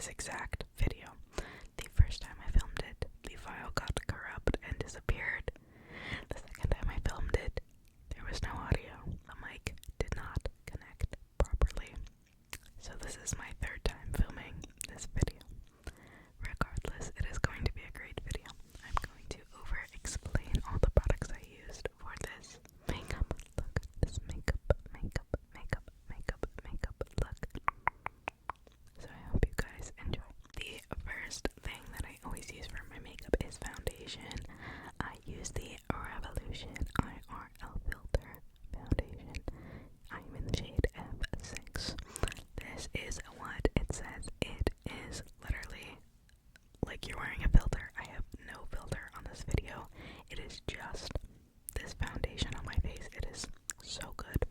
this exact video. The first time I filmed it, the file got corrupt and disappeared. The second time I filmed it, there was no audio. The mic did not connect properly. So this is my third time filming this video. Regardless, it is going to be a great video. I'm going to over-explain all the products I used for this makeup look. This makeup look. So I hope you guys enjoy. The first thing that I always use for my makeup is foundation. I use the Revolution IRL filter foundation. I'm in the shade F6. This is what it says. It is literally like you're wearing a filter. I have no filter on this video. It is just this foundation on my face. It is so good.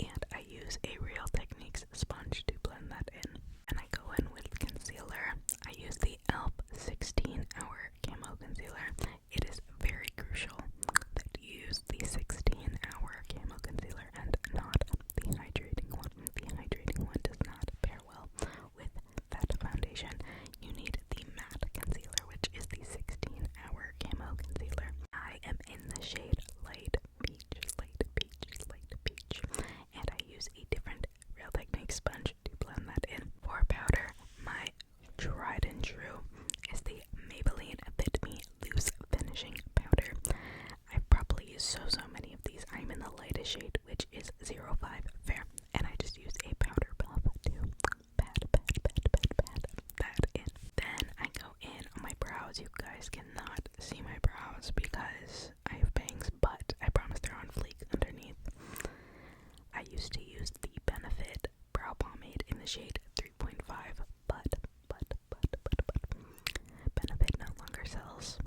And I use a Real Techniques sponge to blend that in. And I go in with concealer. I use the e.l.f. 16-hour camo concealer. It is very crucial that you use the 16-hour camo concealer and not the hydrating one. The hydrating one does not pair well with that foundation. You need the matte concealer, which is the 16-hour camo concealer. I am in the shade light peach, and I use a different Real Techniques sponge to blend that in. For powder, my tried and true is the Maybelline Fit Me Loose Finishing Powder. I've probably used so many of these. I'm in the lightest shade, which is 05 Fair, and I just use a powder puff to pat that in. Then I go in on my brows. You guys cannot see my brows because I have bangs, but I promise they're on fleek underneath. I used to use the Benefit brow pomade in the shade 3.5, but Benefit no longer sells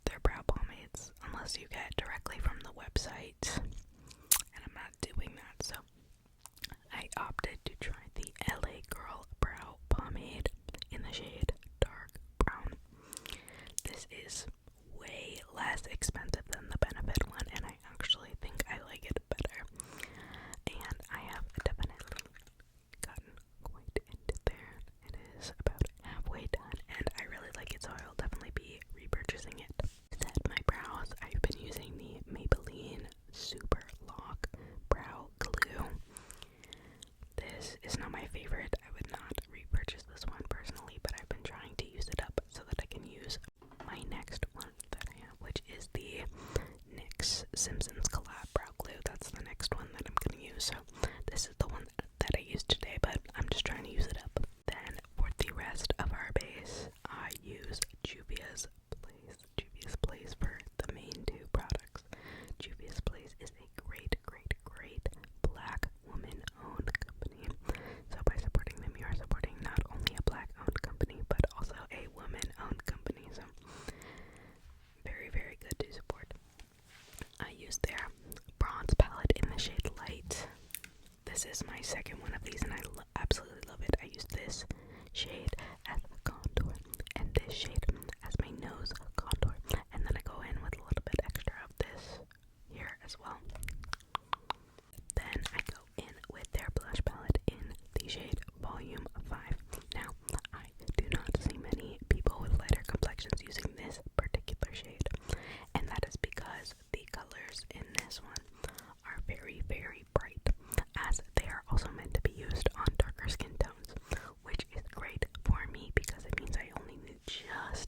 their brow pomades unless you get directly from the website, and I'm not doing that, so I opted to try the LA Girl brow pomade in the shade dark brown. This is way less expensive than the Benefit one, and I actually think I like it better. And I have definitely gotten quite into there. It is about halfway done, and I really like it, so I'll definitely be repurchasing it. To set my brows, I've been using the Maybelline Super Lock Brow Glue. This is not my favorite. I would not repurchase this one personally, but I've been trying to use it up so that I can use my next one that I have, which is the NYX Simpsons Collab Brow Glue. That's the next one that I'm going to use. So this is the one that I used today, but I'm just trying to use it up. Then for the rest of our base, I use Juvia's Place for the main two products. Juvia's Place is a great black woman-owned company. So by supporting them, you are supporting not only a black-owned company, but also a woman-owned company. So very good to support. I use their bronze palette in the shade Light. This is my second one of these, and I absolutely love it. I use this shade as contour and this shade as my nose contour, and then I go in with a little bit extra of this here as well. Then I go in with their blush palette in the shade Volume 5. Now, I do not see many people with lighter complexions using this particular shade, and that is because the colors in this one are very bright, as they are also meant to be used on darker skin tones, which is great for me because it means I only need just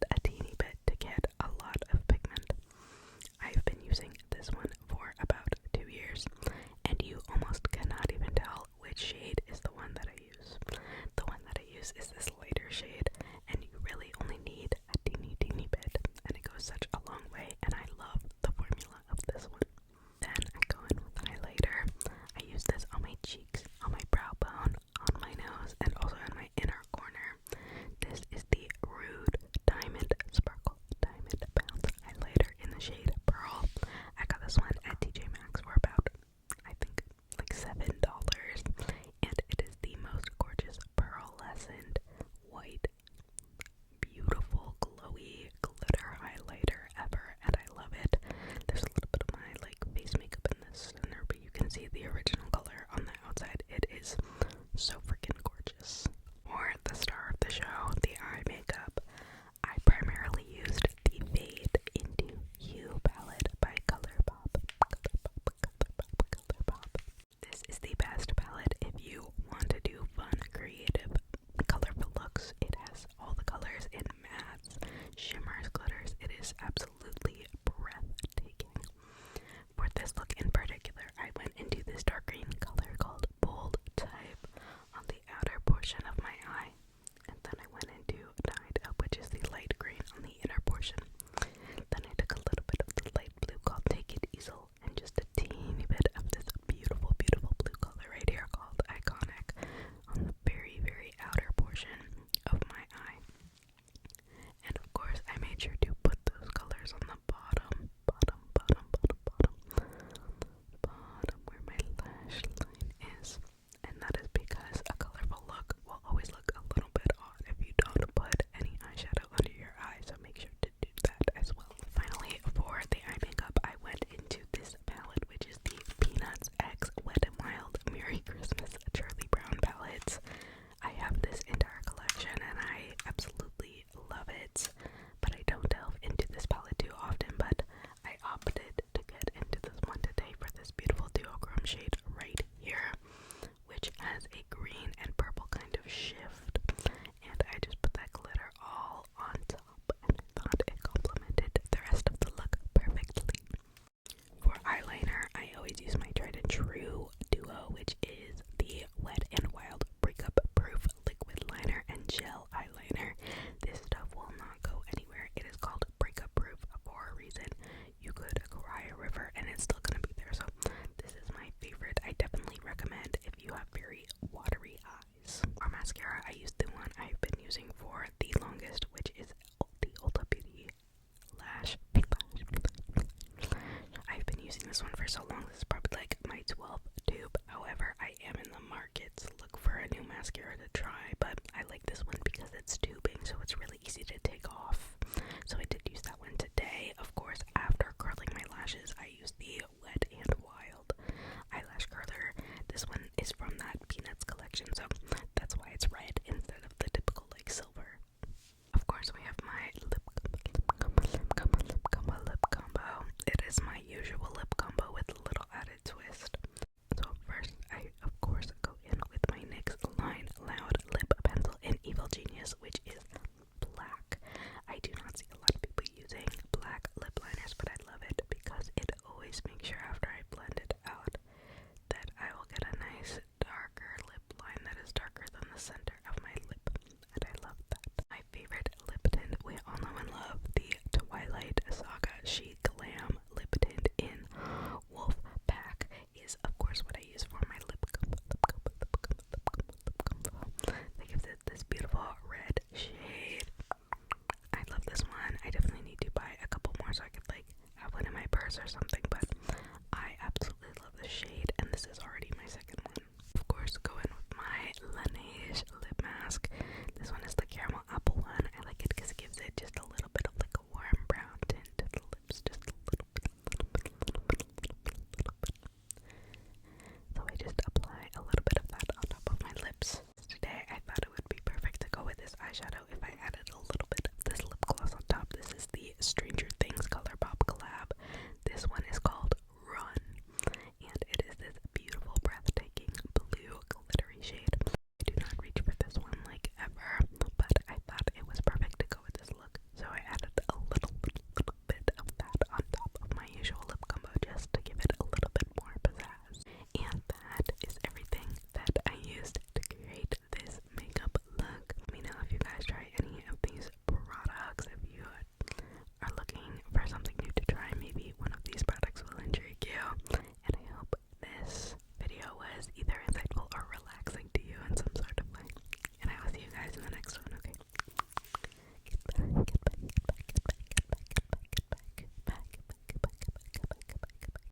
has a green and purple kind of shift, and I just put that glitter all on top, and I thought it complemented the rest of the look perfectly. For eyeliner, I always use my tried and true duo, which is the Wet n Wild Breakup Proof Liquid Liner and Gel Eyeliner. This stuff will not go anywhere. It is called Breakup Proof for a reason. You could cry a river and it's still gonna be there. So this is my favorite. I definitely recommend if you have very watery eyes. For mascara, I use the one I've been using for the longest, which is the Ulta Beauty Lash. I've been using this one for so long. This is probably like my 12th tube. However, I am in the market to look for a new mascara to try, but I like this one because it's tubing, so it's really easy to take off. So I did use that one today. Of course, after curling my lashes, I used the Wet n Wild eyelash curler. This one is from that Peanuts collection, so that's why it's red instead of the typical like silver. Of course, we have my lip combo. It is my usual lip combo with a little added twist. So first, I of course go in with my NYX Line Loud Lip Pencil in Evil Genius, which is black. I do not see a lot of people using black lip liners, but I love it because it always makes sure after I blend it out that I will get a nice darker lip line that is darker than the center of my lip, and I love that. My favorite lip tint, we all know and love the Twilight Saga She Glam lip tint in Wolf Pack, is of course what I use for my lip combo. That gives it this beautiful red shade. I love this one. I definitely need to buy a couple more so I could like have one in my purse or something, but I absolutely love this shade, and this is already my second one. Of course, go in with my Laneige lip mask.